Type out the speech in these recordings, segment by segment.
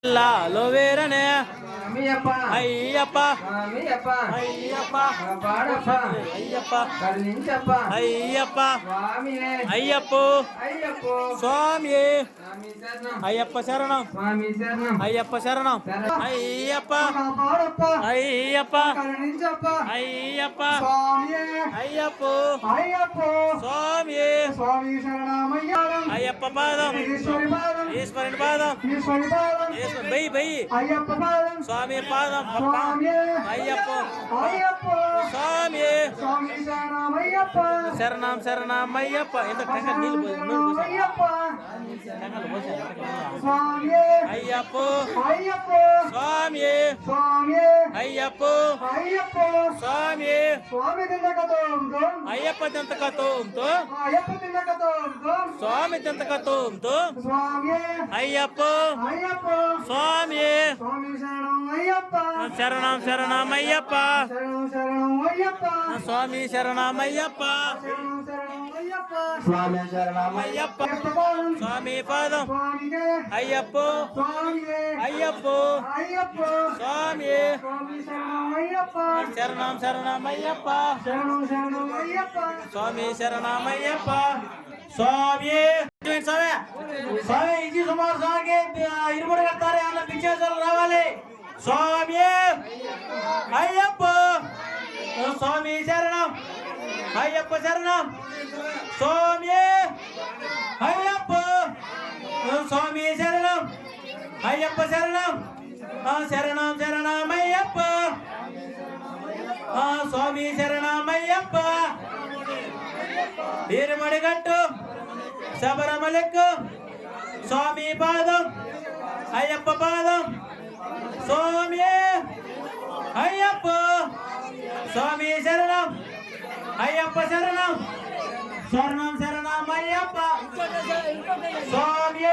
లాలో వేరనే అయ్యప్ప అయ్యప్ప అయ్యప్ప అయ్యప్ప పాడప్ప అయ్యప్ప కరుణించప్ప అయ్యప్ప స్వామియే అయ్యప్ప అయ్యప్ప స్వామి స్వామి శరణం అయ్యప్ప శరణం స్వామి శరణం అయ్యప్ప శరణం అయ్యప్ప పాడప్ప అయ్యప్ప కరుణించప్ప అయ్యప్ప స్వామియే అయ్యప్ప అయ్యప్ప స్వామి స్వామి శరణమయ్యారం అయ్యప్ప పాదం ఈశ్వరి పాదం ఈశ్వరుని పాదం ఈశ్వరి పాదం బై బై అయ్యప్ప పాదం స్వామి పాదం స్వామియే అయ్యప్ప అయ్యప్ప స్వామి స్వామి శరణమయ్యప్ప శరణం శరణం అయ్యప్ప ఎంత టెంకర్ నీళ్ళు అయ్యప్ప పోసి స్వామి అయ్యప్ప అయ్యప్ప స్వామి స్వామి అయ్యప్ప అయ్యప్ప స్వామి స్వామి తిన్నకతో అయ్యప్ప దంతకతో అయ్యప్ప తిన్నకతో స్వామి దంతకతో స్వామి అయ్యప్ప అయ్యప్ప స్వామి స్వామి శరణం అయ్యప్ప శరణం శరణం అయ్యప్ప శరణం శరణం అయ్యప్ప స్వామి శరణం అయ్యప్ప శరణం శరణం అయ్యప్ప స్వామి శరణం అయ్యప్ప పాదం స్వామి పాదం స్వామియే అయ్యప్ప స్వామియే అయ్యప్ప అయ్యప్ప స్వామి స్వామి శరణం అయ్యప్ప శరణం శరణం అయ్యప్ప శరణం శరణం అయ్యప్ప స్వామి శరణం అయ్యప్ప స్వామి స్వామి స్వామి ఇది సుమారు స్వామికి ఇరుముడు కడతారే అన్న పిచ్చేసాలు రావాలి స్వామి అయ్యప్ప స్వామి శరణం అయ్యప్ప శరణం స్వామి అయ్యప్ప స్వామి శరణం అయ్యప్ప శరణం శరణం శరణం అయ్యప్ప స్వామి శరణం అయ్యప్ప ఇరుమడిగట్టు శబరమలెక్కు స్వామి పాదం అయ్యప్ప పాదం స్వామి అయ్యప్ప స్వామి శరణం అయ్యప్ప శరణం శరణం శరణం అయ్యప్ప స్వామి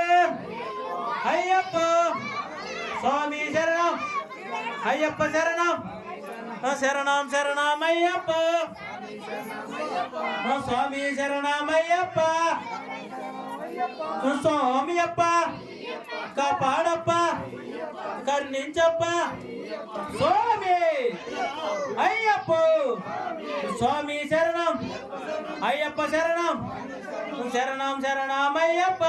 అయ్యప్ప స్వామి శరణం అయ్యప్ప శరణం శరణం శరణం అయ్యప్ప స్వామి శరణం అయ్యప్ప స్వామి అప్ప కాపాడప్ప కరుణించప్ప స్వామి అయ్యప్ప స్వామి శరణం అయ్యప్ప శరణం శరణం శరణం అయ్యప్ప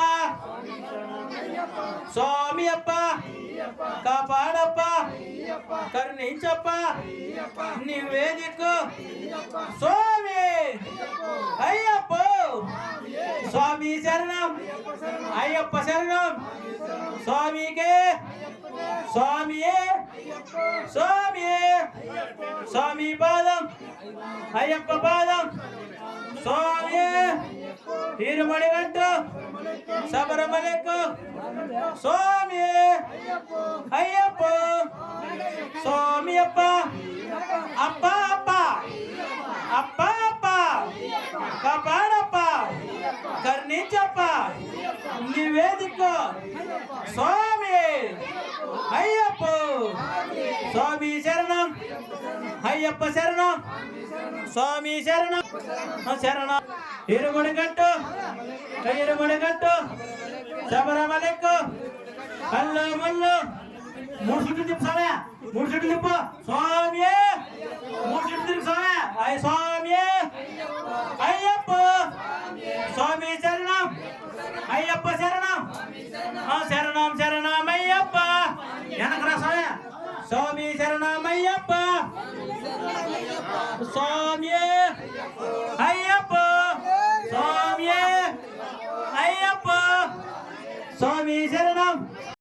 స్వామి అప్ప కాపాడప్ప కరుణించప్ప నివేదికు స్వామి అయ్యప్ప స్వామి శరణం అయ్యప్ప శరణం స్వామికే స్వామియే స్వామియే స్వామి పాదం అయ్యప్ప పాదం స్వామి ఇరుమడిగట్టు శబరమలెక్కు స్వామి అయ్యప్ప స్వామి అప్ప అప్ప అప్ప అప్ప అప్ప కాపాడప్ప కరుణించప్ప నివేదిక స్వామి అయ్యప్ప స్వామి శరణం అయ్యప్ప శరణం స్వామి శరణం శరణం ఇరుముడిగట్టు ఇరుముడిగట్టు శబరమలెక్కు అల్లు మల్లు మూడు చుట్టూ తిప్పు స్వామి మూడు చుట్టూ తిప్పు స్వామి మూడు చుట్టూ తిప్పు స్వామి అయ్య స్వామి అయ్యప్ప స్వామి శరణం అయ్యప్ప శరణం శరణం శరణం అయ్యప్ప వెనకరా స్వామి స్వామి శరణం అయ్యప్ప స్వామి